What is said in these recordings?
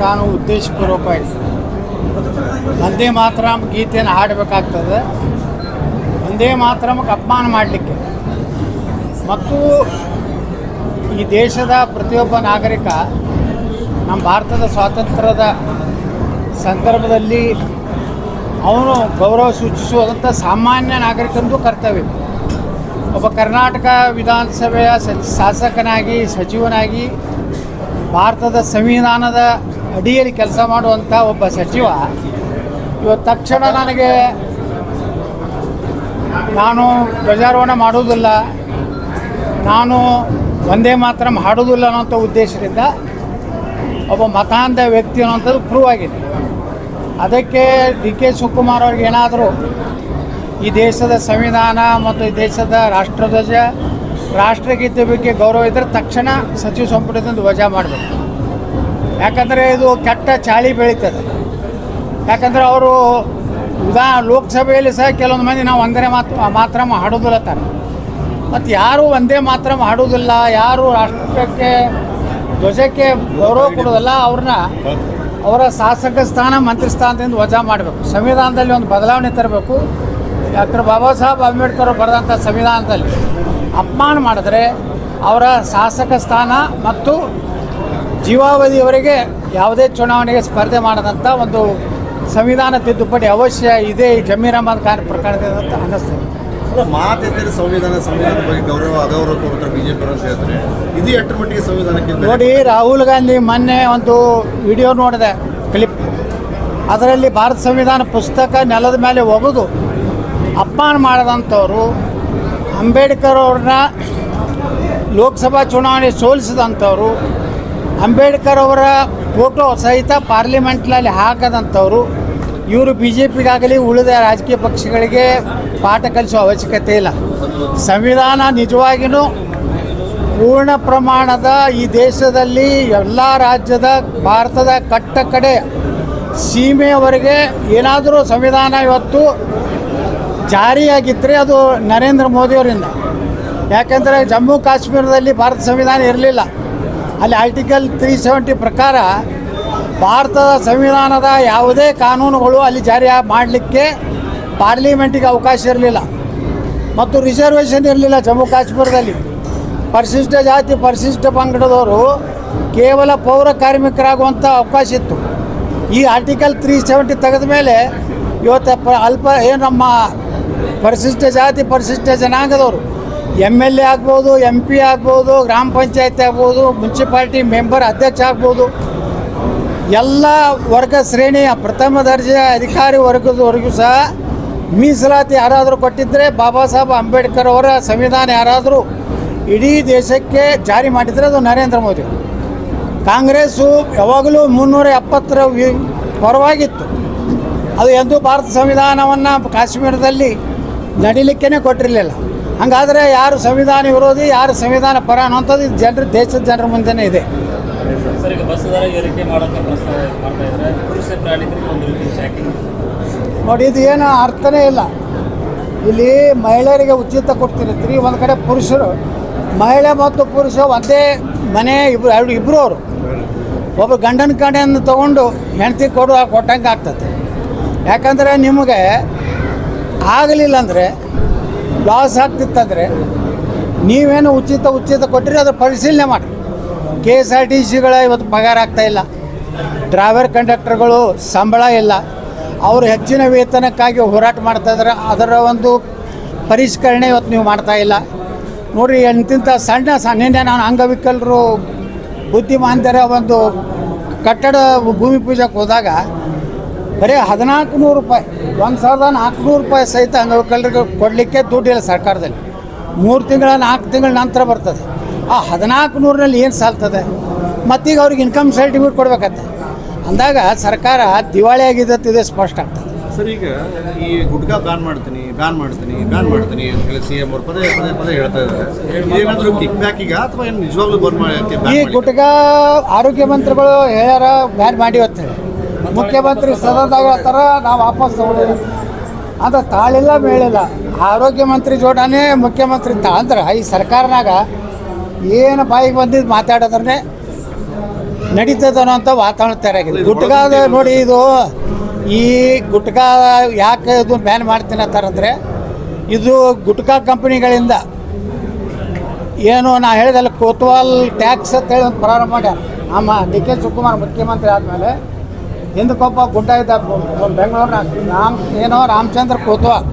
ನಾನು ಉದ್ದೇಶಪೂರ್ವಕವಾಗಿ ವಂದೇ ಮಾತರಂ ಗೀತೆಯನ್ನು ಹಾಡಬೇಕಾಗ್ತದೆ. ವಂದೇ ಮಾತರಂಗೆ ಅಪಮಾನ ಮಾಡಲಿಕ್ಕೆ ಮತ್ತು ಈ ದೇಶದ ಪ್ರತಿಯೊಬ್ಬ ನಾಗರಿಕ ನಮ್ಮ ಭಾರತದ ಸ್ವಾತಂತ್ರ್ಯದ ಸಂದರ್ಭದಲ್ಲಿ ಅವನು ಗೌರವ ಸೂಚಿಸುವಂಥ ಸಾಮಾನ್ಯ ನಾಗರಿಕಂದು ಕರ್ತವ್ಯ. ಒಬ್ಬ ಕರ್ನಾಟಕ ವಿಧಾನಸಭೆಯ ಶಾಸಕನಾಗಿ ಸಚಿವನಾಗಿ ಭಾರತದ ಸಂವಿಧಾನದ ಅಡಿಯಲ್ಲಿ ಕೆಲಸ ಮಾಡುವಂಥ ಒಬ್ಬ ಸಚಿವ ಇವತ್ತು ತಕ್ಷಣ ನಾನು ಧ್ವಜಾರೋಹಣ ಮಾಡುವುದಿಲ್ಲ, ನಾನು ವಂದೇ ಮಾತರಂ ಹಾಡುವುದಿಲ್ಲ ಅನ್ನೋಂಥ ಉದ್ದೇಶದಿಂದ ಒಬ್ಬ ಮತಾಂಧ ವ್ಯಕ್ತಿ ಅನ್ನೋಂಥದ್ದು ಪ್ರೂವ್ ಆಗಿದೆ. ಅದಕ್ಕೆ ಡಿ ಕೆ ಶಿವಕುಮಾರ್ ಅವ್ರಿಗೆ ಏನಾದರೂ ಈ ದೇಶದ ಸಂವಿಧಾನ ಮತ್ತು ಈ ದೇಶದ ರಾಷ್ಟ್ರಧ್ವಜ ರಾಷ್ಟ್ರಗೀತೆ ಬಗ್ಗೆ ಗೌರವ ಇದ್ದರೆ ತಕ್ಷಣ ಸಚಿವ ಸಂಪುಟದಿಂದ ವಜಾ ಮಾಡಬೇಕು. ಯಾಕಂದರೆ ಇದು ಕೆಟ್ಟ ಚಾಳಿ ಬೆಳೀತದೆ. ಯಾಕಂದರೆ ಅವರು ಲೋಕಸಭೆಯಲ್ಲಿ ಸಹ ಕೆಲವೊಂದು ಮಂದಿ ನಾವು ವಂದೇ ಮಾತರಂ ಹಾಡೋದಿಲ್ಲ ತಾರೆ. ಮತ್ತು ಯಾರು ವಂದೇ ಮಾತರಂ ಹಾಡೋದಿಲ್ಲ, ಯಾರು ರಾಷ್ಟ್ರಕ್ಕೆ ಧ್ವಜಕ್ಕೆ ಗೌರವ ಕೊಡೋದಲ್ಲ, ಅವರ ಶಾಸಕ ಸ್ಥಾನ ಮಂತ್ರಿ ಸ್ಥಾನದಿಂದ ವಜಾ ಮಾಡಬೇಕು. ಸಂವಿಧಾನದಲ್ಲಿ ಒಂದು ಬದಲಾವಣೆ ತರಬೇಕು. ಡಾಕ್ಟರ್ ಬಾಬಾ ಸಾಹೇಬ್ ಅಂಬೇಡ್ಕರ್ ಬರೆದಂಥ ಸಂವಿಧಾನದಲ್ಲಿ ಅಪಮಾನ ಮಾಡಿದ್ರೆ ಅವರ ಶಾಸಕ ಸ್ಥಾನ ಮತ್ತು ಜೀವಾವಧಿಯವರೆಗೆ ಯಾವುದೇ ಚುನಾವಣೆಗೆ ಸ್ಪರ್ಧೆ ಮಾಡದಂಥ ಒಂದು ಸಂವಿಧಾನ ತಿದ್ದುಪಡಿ ಅವಶ್ಯ ಇದೆ ಈ ಜಮೀರ್ ಅಹಮದ್ ಖಾನ್ ಪ್ರಕರಣದಿಂದ ಅಂತ ಅನ್ನಿಸ್ತದೆ. ಮಾತೆತ್ತರೆ ಸಂವಿಧಾನ ಬಗ್ಗೆ ಗೌರವ ಅಗೌರವ ತೋರ್ತಾರೆ ಬಿಜೆಪಿ ಅಂತ ಹೇಳ್ತಾರೆ. ಇದು ಎಷ್ಟರ ಮಟ್ಟಿಗೆ ಸಂವಿಧಾನಕ್ಕೆ ನೋಡಿ, ರಾಹುಲ್ ಗಾಂಧಿ ಮೊನ್ನೆ ಒಂದು ವಿಡಿಯೋ ನೋಡಿದೆ, ಕ್ಲಿಪ್. ಅದರಲ್ಲಿ ಭಾರತ ಸಂವಿಧಾನ ಪುಸ್ತಕ ನೆಲದ ಮೇಲೆ ಒಗೆದು ಅಪಮಾನ ಮಾಡಿದಂಥವ್ರು, ಅಂಬೇಡ್ಕರ್ ಅವ್ರನ್ನ ಲೋಕಸಭಾ ಚುನಾವಣೆ ಸೋಲಿಸಿದಂಥವ್ರು, ಅಂಬೇಡ್ಕರ್ ಅವರ ಫೋಟೋ ಸಹಿತ ಪಾರ್ಲಿಮೆಂಟ್ನಲ್ಲಿ ಹಾಕದಂಥವ್ರು, ಇವರು ಬಿ ಜೆ ಪಿಗಾಗಲಿ ಉಳಿದ ರಾಜಕೀಯ ಪಕ್ಷಗಳಿಗೆ ಪಾಠ ಕಲಿಸೋ ಅವಶ್ಯಕತೆ ಇಲ್ಲ. ಸಂವಿಧಾನ ನಿಜವಾಗಿಯೂ ಪೂರ್ಣ ಪ್ರಮಾಣದ ಈ ದೇಶದಲ್ಲಿ ಎಲ್ಲ ರಾಜ್ಯದ ಭಾರತದ ಕಟ್ಟ ಕಡೆ ಸೀಮೆಯವರೆಗೆ ಏನಾದರೂ ಸಂವಿಧಾನ ಇವತ್ತು ಜಾರಿಯಾಗಿದ್ದರೆ ಅದು ನರೇಂದ್ರ ಮೋದಿಯವರಿಂದ. ಯಾಕೆಂದರೆ ಜಮ್ಮು ಕಾಶ್ಮೀರದಲ್ಲಿ ಭಾರತ ಸಂವಿಧಾನ ಇರಲಿಲ್ಲ. ಅಲ್ಲಿ ಆರ್ಟಿಕಲ್ 370 ಪ್ರಕಾರ ಭಾರತದ ಸಂವಿಧಾನದ ಯಾವುದೇ ಕಾನೂನುಗಳು ಅಲ್ಲಿ ಜಾರಿ ಮಾಡಲಿಕ್ಕೆ ಪಾರ್ಲಿಮೆಂಟಿಗೆ ಅವಕಾಶ ಇರಲಿಲ್ಲ. ಮತ್ತು ರಿಸರ್ವೇಷನ್ ಇರಲಿಲ್ಲ ಜಮ್ಮು ಕಾಶ್ಮೀರದಲ್ಲಿ. ಪರಿಶಿಷ್ಟ ಜಾತಿ ಪರಿಶಿಷ್ಟ ಪಂಗಡದವರು ಕೇವಲ ಪೌರ ಕಾರ್ಮಿಕರಾಗುವಂಥ ಅವಕಾಶ ಇತ್ತು. ಈ ಆರ್ಟಿಕಲ್ 370 ತೆಗೆದ ಮೇಲೆ ಇವತ್ತು ನಮ್ಮ ಪರಿಶಿಷ್ಟ ಜಾತಿ ಪರಿಶಿಷ್ಟ ಜನಾಂಗದವರು MLA ಆಗ್ಬೋದು, MP ಆಗ್ಬೋದು, ಗ್ರಾಮ ಪಂಚಾಯತಿ ಆಗ್ಬೋದು, ಮುನ್ಸಿಪಾಲ್ಟಿ ಮೆಂಬರ್ ಅಧ್ಯಕ್ಷ ಆಗ್ಬೋದು, ಎಲ್ಲ ವರ್ಗ ಶ್ರೇಣಿಯ ಪ್ರಥಮ ದರ್ಜೆಯ ಅಧಿಕಾರಿ ವರ್ಗದವರೆಗೂ ಸಹ ಮೀಸಲಾತಿ ಯಾರಾದರೂ ಕೊಟ್ಟಿದ್ದರೆ ಬಾಬಾ ಸಾಹೇಬ್ ಅಂಬೇಡ್ಕರ್ ಅವರ ಸಂವಿಧಾನ ಯಾರಾದರೂ ಇಡೀ ದೇಶಕ್ಕೆ ಜಾರಿ ಮಾಡಿದರೆ ಅದು ನರೇಂದ್ರ ಮೋದಿ. ಕಾಂಗ್ರೆಸ್ಸು ಯಾವಾಗಲೂ 370 ಪರವಾಗಿತ್ತು. ಅದು ಎಂದೂ ಭಾರತ ಸಂವಿಧಾನವನ್ನು ಕಾಶ್ಮೀರದಲ್ಲಿ ನಡೀಲಿಕ್ಕೇ ಕೊಟ್ಟಿರಲಿಲ್ಲ. ಹಾಗಾದರೆ ಯಾರು ಸಂವಿಧಾನ ವಿರೋಧಿ, ಯಾರು ಸಂವಿಧಾನ ಪರ ಅನ್ನೋಂಥದ್ದು ದೇಶದ ಜನರ ಮುಂದೆನೇ ಇದೆ. ನೋಡಿ, ಇದು ಏನು ಅರ್ಥನೇ ಇಲ್ಲ. ಇಲ್ಲಿ ಮಹಿಳೆಯರಿಗೆ ಉಚಿತ ಕೊಡ್ತಿರ್ತೀರಿ, ಒಂದು ಕಡೆ ಪುರುಷರು, ಮಹಿಳೆ ಮತ್ತು ಪುರುಷ ಒಂದೇ ಮನೆ ಇಬ್ಬರು ಅವರು ಒಬ್ಬ ಗಂಡನ ಕಡೆಯನ್ನು ತೊಗೊಂಡು ಹೆಂಡತಿ ಕೊಟ್ಟಂಗೆ ಆಗ್ತದೆ. ಯಾಕಂದರೆ ನಿಮಗೆ ಆಗಲಿಲ್ಲ ಅಂದರೆ ಲಾಸ್ ಆಗ್ತಿತ್ತಂದರೆ ನೀವೇನು ಉಚಿತ ಕೊಟ್ಟಿರಿ ಅದರ ಪರಿಶೀಲನೆ ಮಾಡಿ. KSRTCಗಳ ಇವತ್ತು ಪಗಾರ ಆಗ್ತಾಯಿಲ್ಲ, ಡ್ರೈವರ್ ಕಂಡಕ್ಟರ್ಗಳು ಸಂಬಳ ಇಲ್ಲ, ಅವರು ಹೆಚ್ಚಿನ ವೇತನಕ್ಕಾಗಿ ಹೋರಾಟ ಮಾಡ್ತಾಯಿದ್ದಾರೆ. ಅದರ ಒಂದು ಪರಿಷ್ಕರಣೆ ಇವತ್ತು ನೀವು ಮಾಡ್ತಾಯಿಲ್ಲ. ನೋಡಿರಿ, ಎಂತಿಂಥ ನಿನ್ನೆ ನಾನು ಅಂಗವಿಕಲರು ಬುದ್ಧಿಮಾಂದ್ಯರ ಒಂದು ಕಟ್ಟಡ ಭೂಮಿ ಪೂಜೆಗೆ ಹೋದಾಗ ಬರೀ 1400 ರೂಪಾಯಿ, 1400 ರೂಪಾಯಿ ಸಹಿತ ಅಂಗವಿಕಲರಿಗೆ ಕೊಡಲಿಕ್ಕೆ ದುಡ್ಡಿಲ್ಲ ಸರ್ಕಾರದಲ್ಲಿ. 3 ತಿಂಗಳ 4 ತಿಂಗಳ ನಂತರ ಬರ್ತದೆ. ಆ 1400ರಲ್ಲಿ ಏನು ಸಾಲ್ತದೆ? ಮತ್ತೀಗ ಅವ್ರಿಗೆ ಇನ್ಕಮ್ ಸರ್ಟಿಫಿಕೇಟ್ ಕೊಡಬೇಕಂತೆ. ಅಂದಾಗ ಸರ್ಕಾರ ದಿವಾಳಿ ಆಗಿದೆ ಸ್ಪಷ್ಟ ಆಗ್ತದೆ. ಸರ್, ಈಗ ಈ ಗುಟ್ಕಾ ಬ್ಯಾನ್ ಮಾಡ್ತೀನಿ ಅಂತ ಹೇಳಿ CM ಅವರು ಪದೇ ಹೇಳ್ತಾ ಇದ್ದಾರೆ. ಏನಾದರೂ ಕಿಕ್ ಬ್ಯಾಕ್ ಈಗ ಅಥವಾ ಏನು ನಿಜವಾಗ್ಲೂ ಬಂದ್ ಮಾಡಿ? ಈ ಗುಟ್ಕಾ ಆರೋಗ್ಯ ಮಂತ್ರಿಗಳು ಹೇಳ್ಯಾರ ಬ್ಯಾನ್ ಮಾಡಿ ಹೋಗ್ತಾರೆ. ಮುಖ್ಯಮಂತ್ರಿ ಸದನದಾಗ ಹೇಳ್ತಾರ ನಾವು ವಾಪಸ್ ತಗೊಳ್ಳಿಲ್ಲ ಅಂತ. ತಾಳಿಲ್ಲ ಮೇಳಿಲ್ಲ. ಆರೋಗ್ಯ ಮಂತ್ರಿ ಜೋಡಣೆ ಮುಖ್ಯಮಂತ್ರಿ ಅಂದ್ರೆ ಈ ಸರ್ಕಾರನಾಗ ಏನು ಬಾಯಿಗೆ ಬಂದಿದ್ದು ಮಾತಾಡೋದ್ರೆ ನಡೀತದೆ ಅನ್ನೋಂಥ ವಾತಾವರಣ ತಯಾರಾಗಿದೆ. ಗುಟ್ಕಾದ ನೋಡಿ, ಇದು ಈ ಗುಟ್ಕಾ ಯಾಕೆ ಇದು ಬ್ಯಾನ್ ಮಾಡ್ತೀನಿ ಅಂತಾರಂದರೆ, ಇದು ಗುಟ್ಕಾ ಕಂಪ್ನಿಗಳಿಂದ ಏನು ನಾ ಹೇಳಿದಲ್ಲ ಕೋತ್ವಾಲ್ ಟ್ಯಾಕ್ಸ್ ಅಂತೇಳಿ ಒಂದು ಪ್ರಾರಂಭ ಮಾಡ್ಯಾರ. ನಮ್ಮ ಡಿ ಕೆ ಶಿವಕುಮಾರ್ ಮುಖ್ಯಮಂತ್ರಿ ಆದಮೇಲೆ ಹಿಂದಕ್ಕೊಬ್ಬ ಗುಡ್ಡ ಇದ್ದ ಬೆಂಗಳೂರಿನಾಗ ರಾಮಚಂದ್ರ ಕೋತ್ವಾಲ್.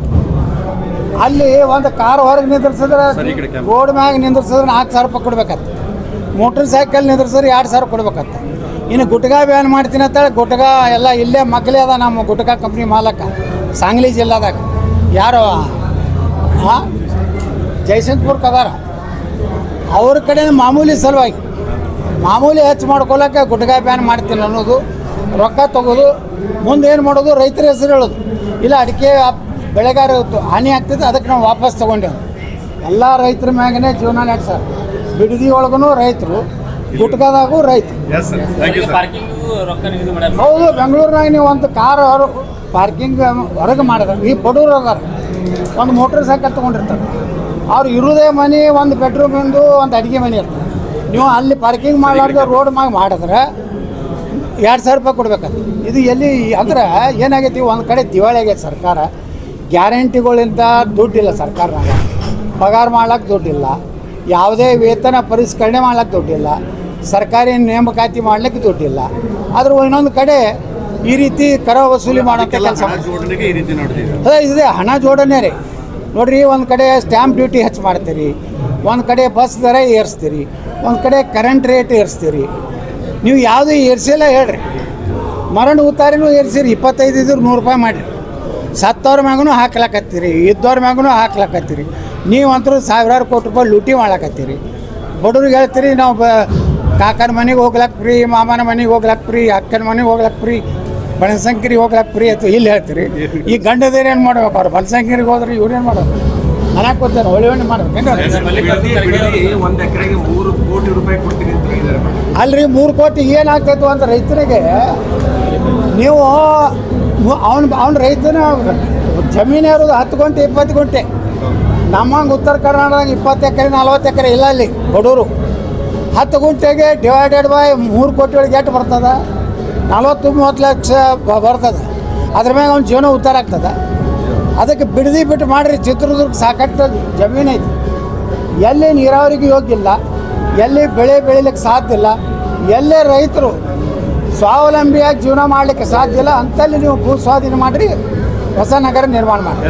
ಅಲ್ಲಿ ಒಂದು ಕಾರ್ ಹೊರಗೆ ನಿಂದ್ರಿಸಿದ್ರೆ ರೋಡ್ ಮ್ಯಾಗ ನಿಂದ್ರಿಸಿದ್ರೆ 4,000 ರೂಪಾಯಿ ಕೊಡ್ಬೇಕತ್ತ. Motor cycle ನಿಂದ್ರಿಸಿದ್ರೆ 2,000 ಕೊಡ್ಬೇಕತ್ತ. ಇನ್ನು ಗುಟ್ಕಾ ಬ್ಯಾನ್ ಮಾಡ್ತೀನಿ ಅಂತೇಳಿ ಗುಟ್ಕಾ ಎಲ್ಲ ಇಲ್ಲೇ ಮಕ್ಕಳೇ ಅದ. ನಮ್ಮ ಗುಟ್ಕಾ ಕಂಪ್ನಿ ಮಾಲಕ ಸಾಂಗ್ಲಿ ಜಿಲ್ಲಾದಾಗ ಯಾರು ಜಯಸಿಂಗ್ಪುರ್ಕ್ಕೆ ಅದಾರ. ಅವ್ರ ಕಡೆ ಮಾಮೂಲಿ ಸಲುವಾಗಿ ಮಾಮೂಲಿ ಹೆಚ್ಚು ಮಾಡ್ಕೊಳಕ್ಕೆ ಗುಟ್ಕಾ ಬ್ಯಾನ್ ಮಾಡ್ತೀನಿ ಅನ್ನೋದು, ರೊಕ್ಕ ತೊಗೋದು, ಮುಂದೆ ಏನು ಮಾಡೋದು, ರೈತರ ಹೆಸರು ಹೇಳೋದು. ಇಲ್ಲ ಅಡಿಕೆ ಬೆಳೆಗಾರ ಹಾನಿ ಆಗ್ತದೆ, ಅದಕ್ಕೆ ನಾವು ವಾಪಸ್ ತೊಗೊಂಡೇವು. ಎಲ್ಲ ರೈತರ ಮ್ಯಾಗನೇ ಜೀವನ ನಡೆಸ್ಯಾರ. ಬಿಡದಿ ಒಳಗೂ ರೈತರು, ಗುಟ್ಕಾದಾಗೂ ರೈತರು. ಹೌದು, ಬೆಂಗಳೂರಿನಾಗ ನೀವು ಒಂದು ಕಾರ್ ಪಾರ್ಕಿಂಗ್ ಹೊರಗೆ ಮಾಡಿದ್ರೆ ಈ ಬಡವ್ರು ಅದಾರ, ಒಂದು ಮೋಟ್ರ್ ಸೈಕಲ್ ತೊಗೊಂಡಿರ್ತಾರೆ. ಅವ್ರು ಇರೋದೇ ಮನೆ, ಒಂದು ಬೆಡ್ರೂಮಿಂದು ಒಂದು ಅಡುಗೆ ಮನೆ ಇರ್ತದೆ. ನೀವು ಅಲ್ಲಿ ಪಾರ್ಕಿಂಗ್ ಮಾಡಲಾರ್ದು ರೋಡ್ ಮ್ಯಾಗ ಮಾಡಿದ್ರೆ 2,000 ರೂಪಾಯಿ ಕೊಡ್ಬೇಕಂತ. ಇದು ಎಲ್ಲಿ ಅಂದ್ರೆ ಏನಾಗೈತಿ, ಒಂದು ಕಡೆ ದಿವಾಳಿ ಆಗೈತೆ ಸರ್ಕಾರ. ಗ್ಯಾರಂಟಿಗಳಿಂದ ದುಡ್ಡಿಲ್ಲ ಸರ್ಕಾರನಾಗ, ಪಗಾರ ಮಾಡ್ಲಿಕ್ಕೆ ದುಡ್ಡಿಲ್ಲ, ಯಾವುದೇ ವೇತನ ಪರಿಷ್ಕರಣೆ ಮಾಡ್ಲಿಕ್ಕೆ ದುಡ್ಡಿಲ್ಲ, ಸರ್ಕಾರಿ ನೇಮಕಾತಿ ಮಾಡ್ಲಿಕ್ಕೆ ದುಡ್ಡಿಲ್ಲ. ಆದರೂ ಇನ್ನೊಂದು ಕಡೆ ಈ ರೀತಿ ಕರ ವಸೂಲಿ ಮಾಡೋಂಥ ಕೆಲಸ ಅದೇ ಇದೆ. ಹಣ ಜೋಡಣೆ ರೀ. ನೋಡಿರಿ, ಒಂದು ಕಡೆ ಸ್ಟ್ಯಾಂಪ್ ಡ್ಯೂಟಿ ಹೆಚ್ಚು ಮಾಡ್ತೀರಿ, ಒಂದು ಕಡೆ ಬಸ್ ದರ ಏರಿಸ್ತೀರಿ, ಒಂದು ಕಡೆ ಕರೆಂಟ್ ರೇಟ್ ಏರಿಸ್ತೀರಿ. ನೀವು ಯಾವುದೂ ಏರಿಸಿಲ್ಲ ಹೇಳ್ರಿ. ಮರಣ ಉತ್ತಾರಿನೂ ಏರಿಸಿರಿ, 25 ಇದ್ರೆ 100 ರೂಪಾಯಿ ಮಾಡಿರಿ. ಸತ್ತವ್ರ ಮ್ಯಾಗೂ ಹಾಕ್ಲಕತ್ತೀರಿ, ಇದ್ದವ್ರ ಮ್ಯಾಗೂ ಹಾಕ್ಲಕತ್ತೀರಿ. ನೀವಂತರೂ ಸಾವಿರಾರು ಕೋಟಿ ರೂಪಾಯಿ ಲೂಟಿ ಮಾಡ್ಲಕತ್ತೀರಿ. ಬಡವ್ರಿಗೆ ಹೇಳ್ತೀರಿ ನಾವು ಕಾಕನ ಮನೆಗೆ ಹೋಗ್ಲಕ್ಕೆ ಫ್ರೀ, ಮಾಮನ ಮನೆಗೆ ಹೋಗ್ಲಕ್ಕೆ ಫ್ರೀ, ಅಕ್ಕನ ಮನೆಗೆ ಹೋಗ್ಲಕ್ಕೆ ಫ್ರೀ, ಬನಶಂಕರಿಗೆ ಹೋಗ್ಲಕ್ಕೆ ಫ್ರೀ ಅಂತ ಇಲ್ಲಿ ಹೇಳ್ತೀರಿ. ಈ ಗಂಡದೇನು ಏನು ಮಾಡ್ಬೇಕು? ಅವ್ರು ಬನಶಂಕರಿಗೆ ಹೋದ್ರೆ ಇವ್ರೇನು ಮಾಡೋದು? ಮನ್ಯಾಗ ಕೂತಾನೆ ಒಳ್ಳೆ ಮಾಡ್ಬೇಕು. ಒಂದು ಎಕರೆಗೆ 3 ಕೋಟಿ ರೂಪಾಯಿ ಕೊಡ್ತೀನಿ ಅಂತ ಹೇಳಿದ್ದಾರೆ. ಅಲ್ರಿ, 3 ಕೋಟಿ ಏನಾಗ್ತಾಯಿತ್ತು ಅಂತ ರೈತರಿಗೆ. ನೀವು ಅವ್ನ ರೈತನ ಜಮೀನು ಇರೋದು 10 ಗುಂಟೆ 20 ಗುಂಟೆ. ನಮ್ಮಂಗೆ ಉತ್ತರ ಕರ್ನಾಟಕದಾಗ 20 ಎಕರೆ 40 ಎಕರೆ ಇಲ್ಲ. ಅಲ್ಲಿ ಬಡವರು 10 ಗುಂಟೆಗೆ ಡಿವೈಡೆಡ್ ಬೈ 3 ಕೋಟಿ ಒಳಗೆ ಎಷ್ಟು ಬರ್ತದೆ? 40-30 ಲಕ್ಷ ಬರ್ತದೆ. ಅದ್ರ ಮ್ಯಾಗ ಅವ್ನ ಜೀವನ ಉದ್ಧಾರ ಆಗ್ತದೆ. ಅದಕ್ಕೆ ಬಿಟ್ಟು ಮಾಡಿರಿ. ಚಿತ್ರದುರ್ಗ ಸಾಕಷ್ಟು ಜಮೀನು ಐತಿ, ಎಲ್ಲಿ ನೀರಾವರಿಗೆ ಯೋಗ್ಯ ಇಲ್ಲ, ಎಲ್ಲಿ ಬೆಳೆ ಬೆಳಿಲಿಕ್ಕೆ ಸಾಧ್ಯ ಇಲ್ಲ, ಎಲ್ಲೇ ರೈತರು ಸ್ವಾವಲಂಬಿಯಾಗಿ ಜೀವನ ಮಾಡಲಿಕ್ಕೆ ಸಾಧ್ಯ ಇಲ್ಲ. ಅಂತಲ್ಲಿ ನೀವು ಭೂ ಸ್ವಾಧೀನ ಮಾಡಿರಿ, ಹೊಸ ನಗರ ನಿರ್ಮಾಣ ಮಾಡಿ.